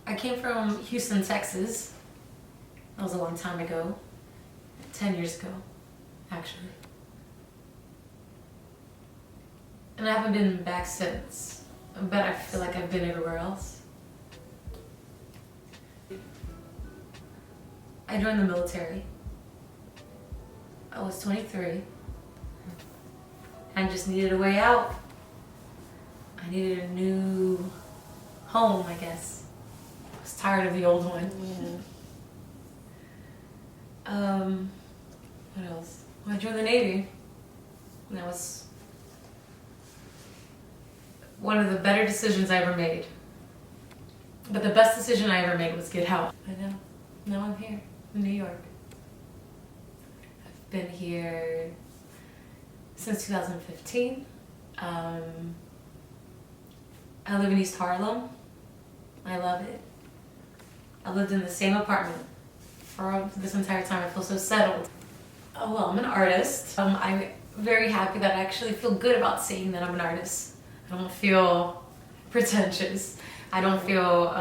I came from Houston, Texas. That was a long time ago. 10 years ago, actually. And I haven't been back since, but I feel like I've been everywhere else. I joined the military. I was 23. I just needed a way out. I needed a new home, I guess. I was tired of the old one. What else? Well, I joined the Navy. And that was one of the better decisions I ever made. But the best decision I ever made was get out. I know. Now I'm here in New York. I've been here since 2015. I live in East Harlem. I love it. I lived in the same apartment for this entire time. I feel so settled. Oh well, I'm an artist. I'm very happy that I actually feel good about saying that I'm an artist. I don't feel pretentious. I don't feel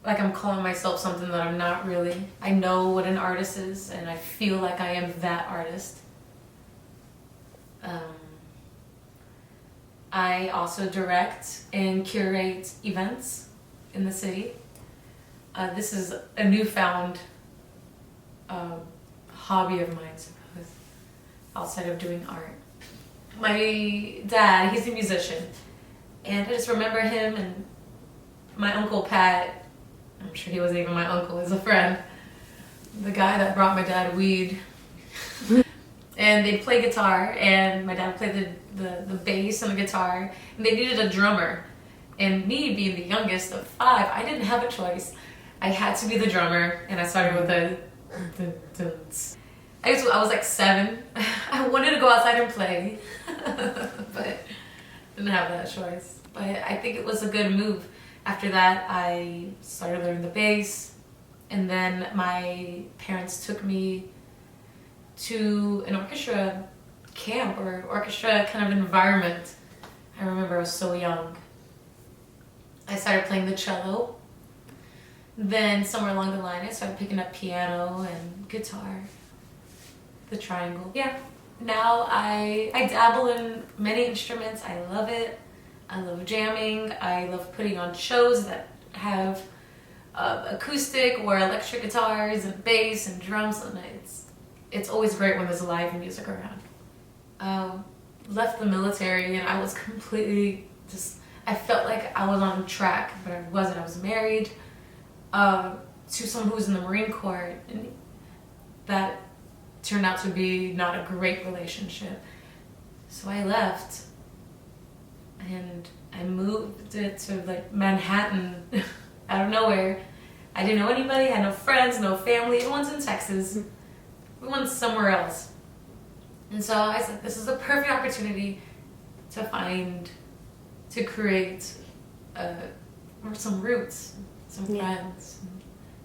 like I'm calling myself something that I'm not really. I know what an artist is, and I feel like I am that artist. I also direct and curate events in the city. This is a newfound hobby of mine, I suppose, outside of doing art. My dad, he's a musician, and I just remember him and my Uncle Pat. I'm sure he wasn't even my uncle, he's a friend. The guy that brought my dad weed. And they'd play guitar, and my dad played the bass and the guitar, and they needed a drummer. And me being the youngest of 5, I didn't have a choice. I had to be the drummer, and I started with the I was like 7. I wanted to go outside and play, but didn't have that choice. But I think it was a good move. After that, I started learning the bass, and then my parents took me to an orchestra camp or orchestra kind of environment. I remember I was so young. I started playing the cello. Then somewhere along the line I started picking up piano and guitar, the triangle. Yeah, now I dabble in many instruments. I love it. I love jamming. I love putting on shows that have acoustic or electric guitars and bass and drums, and it's always great when there's live music around. Left the military and I was completely I felt like I was on track, but I wasn't. I was married to someone who was in the Marine Corps, and that turned out to be not a great relationship. So I left and I moved to like Manhattan out of nowhere. I didn't know anybody, I had no friends, no family. Everyone's in Texas. Everyone's somewhere else. And so I said, this is a perfect opportunity to create some roots, some friends,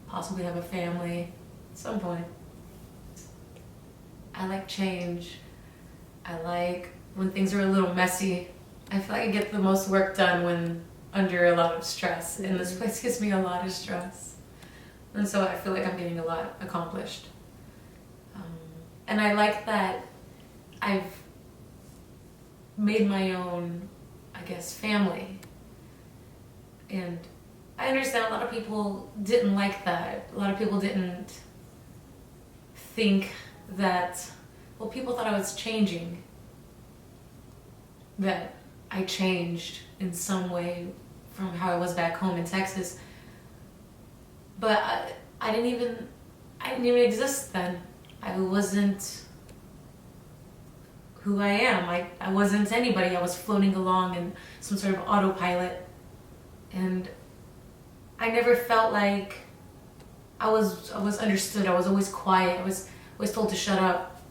possibly have a family at some point. I like change. I like when things are a little messy. I feel like I get the most work done when under a lot of stress, and this place gives me a lot of stress. And so I feel like I'm getting a lot accomplished. And I like that I've made my own, I guess, family. And I understand a lot of people didn't like that. A lot of people didn't think that, well, people thought I was changing. That I changed in some way from how I was back home in Texas. But I didn't even exist then. I wasn't who I am. I wasn't anybody. I was floating along in some sort of autopilot. And I never felt like I was understood. I was always quiet. I was always told to shut up.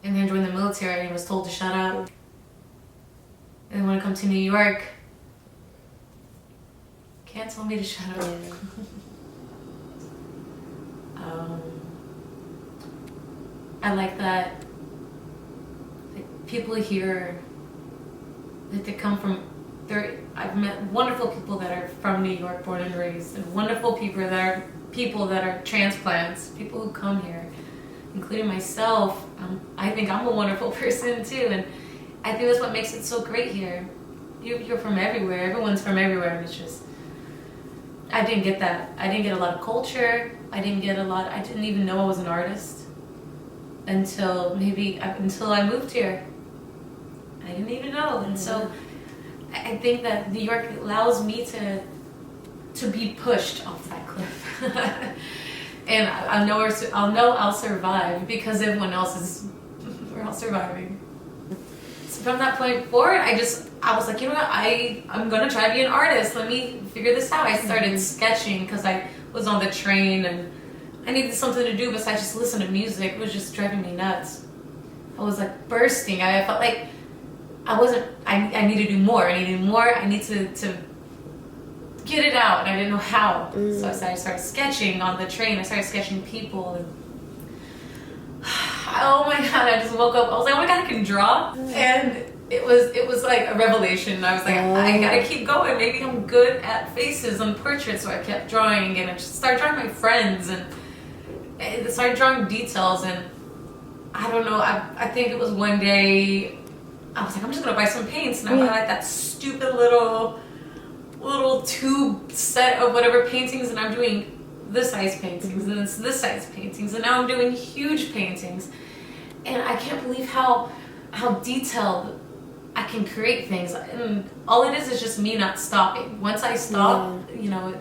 And then joined the military and was told to shut up. And when I come to New York, can't tell me to shut up. I like that people here, that they come from I've met wonderful people that are from New York, born and raised, and wonderful people that are transplants, people who come here, including myself. I think I'm a wonderful person too, and I think that's what makes it so great here. You're from everywhere. Everyone's from everywhere, and it's just, I didn't get that. I didn't get a lot of culture. I didn't even know I was an artist until I moved here. I didn't even know. And so I think that New York allows me to be pushed off that cliff. And I'll know I'll survive because everyone else we're all surviving. So from that point forward, I was like, you know what, I'm gonna try to be an artist. Let me figure this out. I started sketching because I was on the train and I needed something to do besides just listen to music. It was just driving me nuts. I was like bursting. I felt like I need to do more. I need to get it out, and I didn't know how. So I started sketching on the train. I started sketching people, and oh my god, I just woke up. I was like, oh my god, I can draw. And it was like a revelation. I was like, I gotta keep going. Maybe I'm good at faces and portraits. So I kept drawing, and I just started drawing my friends, and I started drawing details. And I don't know, I think it was one day I was like, I'm just gonna buy some paints, and I bought like that stupid little tube set of whatever paintings, and I'm doing this size paintings, and it's this size paintings, and now I'm doing huge paintings. And I can't believe how detailed I can create things. And all it is just me not stopping. Once I stop, you know,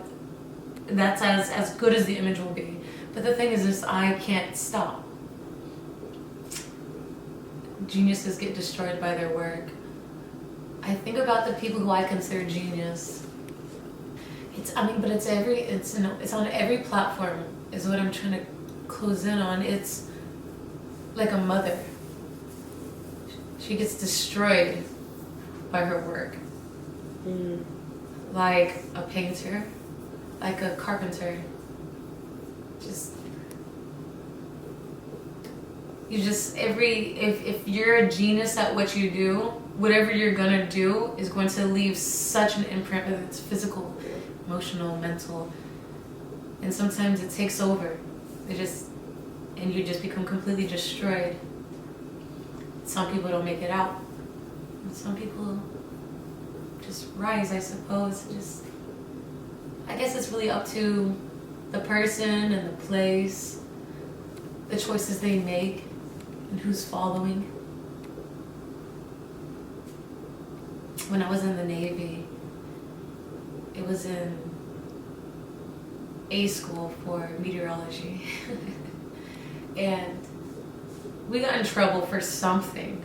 that's as good as the image will be. But the thing is I can't stop. Geniuses get destroyed by their work. I think about the people who I consider genius. It's on every platform is what I'm trying to close in on. It's like a mother. She gets destroyed by her work. Like a painter, like a carpenter. If you're a genius at what you do, whatever you're gonna do is going to leave such an imprint, whether it's physical, emotional, mental, and sometimes it takes over. And you just become completely destroyed. Some people don't make it out. And some people just rise, I suppose. I guess it's really up to the person and the place, the choices they make, and who's following. When I was in the Navy, it was in A school for meteorology. And we got in trouble for something.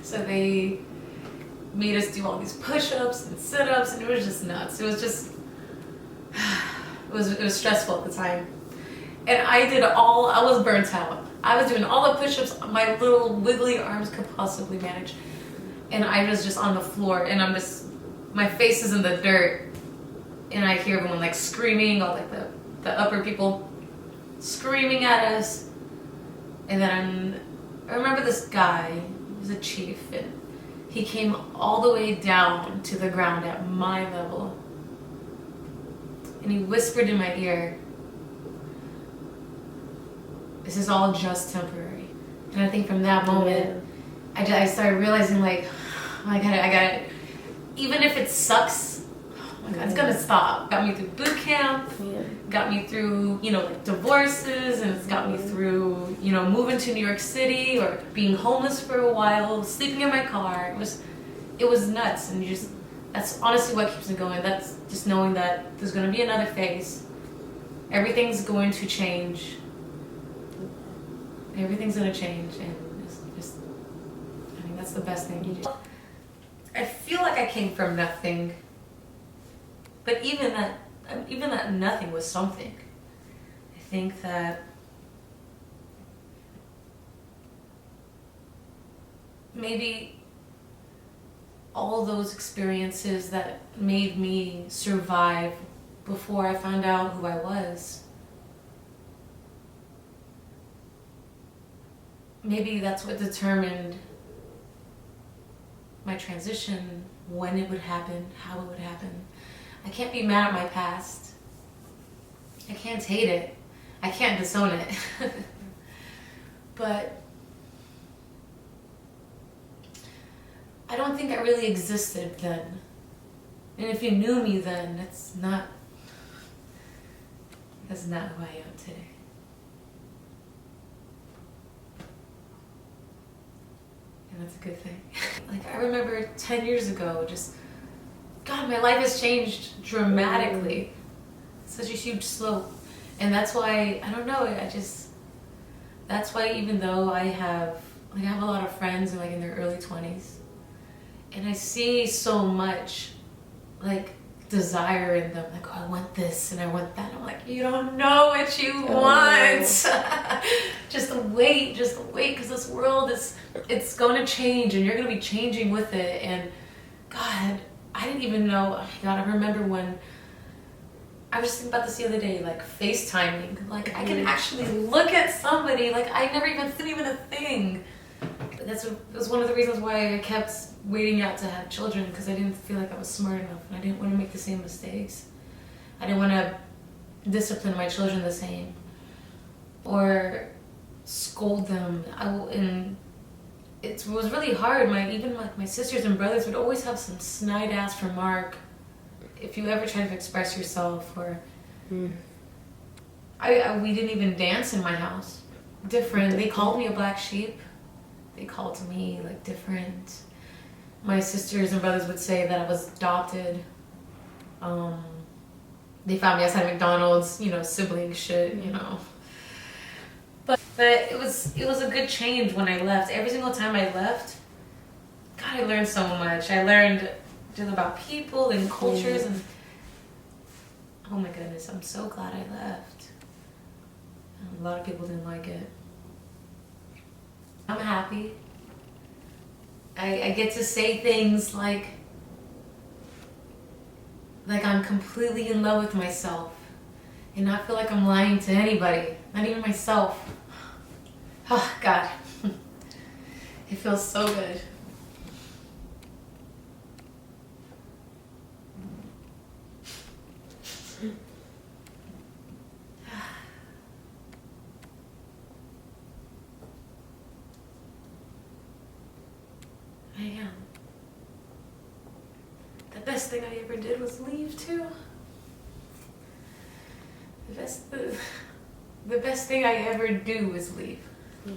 So they made us do all these push-ups and sit-ups, and it was just nuts. It was stressful at the time. And I was burnt out. I was doing all the push-ups my little wiggly arms could possibly manage. And I was just on the floor, and my face is in the dirt, and I hear everyone like screaming, all like the upper people screaming at us. And then I remember this guy, he was a chief, and he came all the way down to the ground at my level. And he whispered in my ear, "This is all just temporary." And I think from that moment, I started realizing, like, oh, I got it. Even if it sucks, oh my God, it's gonna stop. Got me through boot camp, got me through, like divorces, and it's got me through, moving to New York City or being homeless for a while, sleeping in my car. It was nuts, and that's honestly what keeps me going. That's just knowing that there's gonna be another phase. Everything's going to change. Everything's gonna change, and that's the best thing you do. I feel like I came from nothing, but even that nothing was something. I think that maybe all those experiences that made me survive before I found out who I was, maybe that's what determined my transition, when it would happen, how it would happen. I can't be mad at my past. I can't hate it. I can't disown it. But I don't think I really existed then. And if you knew me then, that's not who I am today. And that's a good thing. Like, I remember 10 years ago, just, God, my life has changed dramatically. Such a huge slope. And that's why, I don't know, that's why even though I have a lot of friends like in their early 20s, and I see so much like desire in them, like, oh, I want this and I want that. I'm like, you don't know what you want. just wait, because this world it's going to change, and you're going to be changing with it. And God, I didn't even know. God, I remember when I was thinking about this the other day, like FaceTiming. Like, I can actually look at somebody. Like, I never even thought even a thing. But that was one of the reasons why I kept waiting out to have children, because I didn't feel like I was smart enough, and I didn't want to make the same mistakes. I didn't want to discipline my children the same or scold them. And it was really hard. Even my sisters and brothers would always have some snide ass remark if you ever try to express yourself, or we didn't even dance in my house. Different. They called me a black sheep. They called me like different. My sisters and brothers would say that I was adopted. They found me outside McDonald's, sibling shit, But it was a good change when I left. Every single time I left, God, I learned so much. I learned just about people and cultures, and oh my goodness, I'm so glad I left. A lot of people didn't like it. I'm happy. I get to say things like I'm completely in love with myself and not feel like I'm lying to anybody, not even myself. Oh God, it feels so good. I am. The best thing I ever did was leave too. The best thing I ever do is leave. Yeah.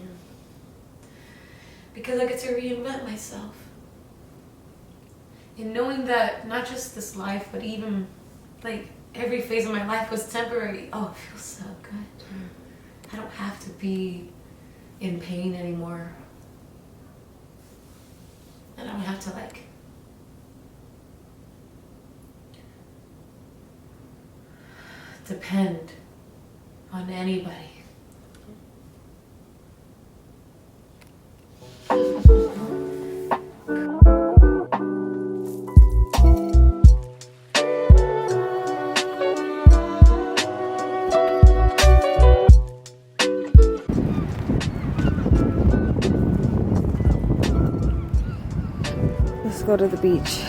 Because I get to reinvent myself. And knowing that not just this life, but even like every phase of my life was temporary. Oh, it feels so good. I don't have to be in pain anymore. And I don't have to depend on anybody. Let's go to the beach.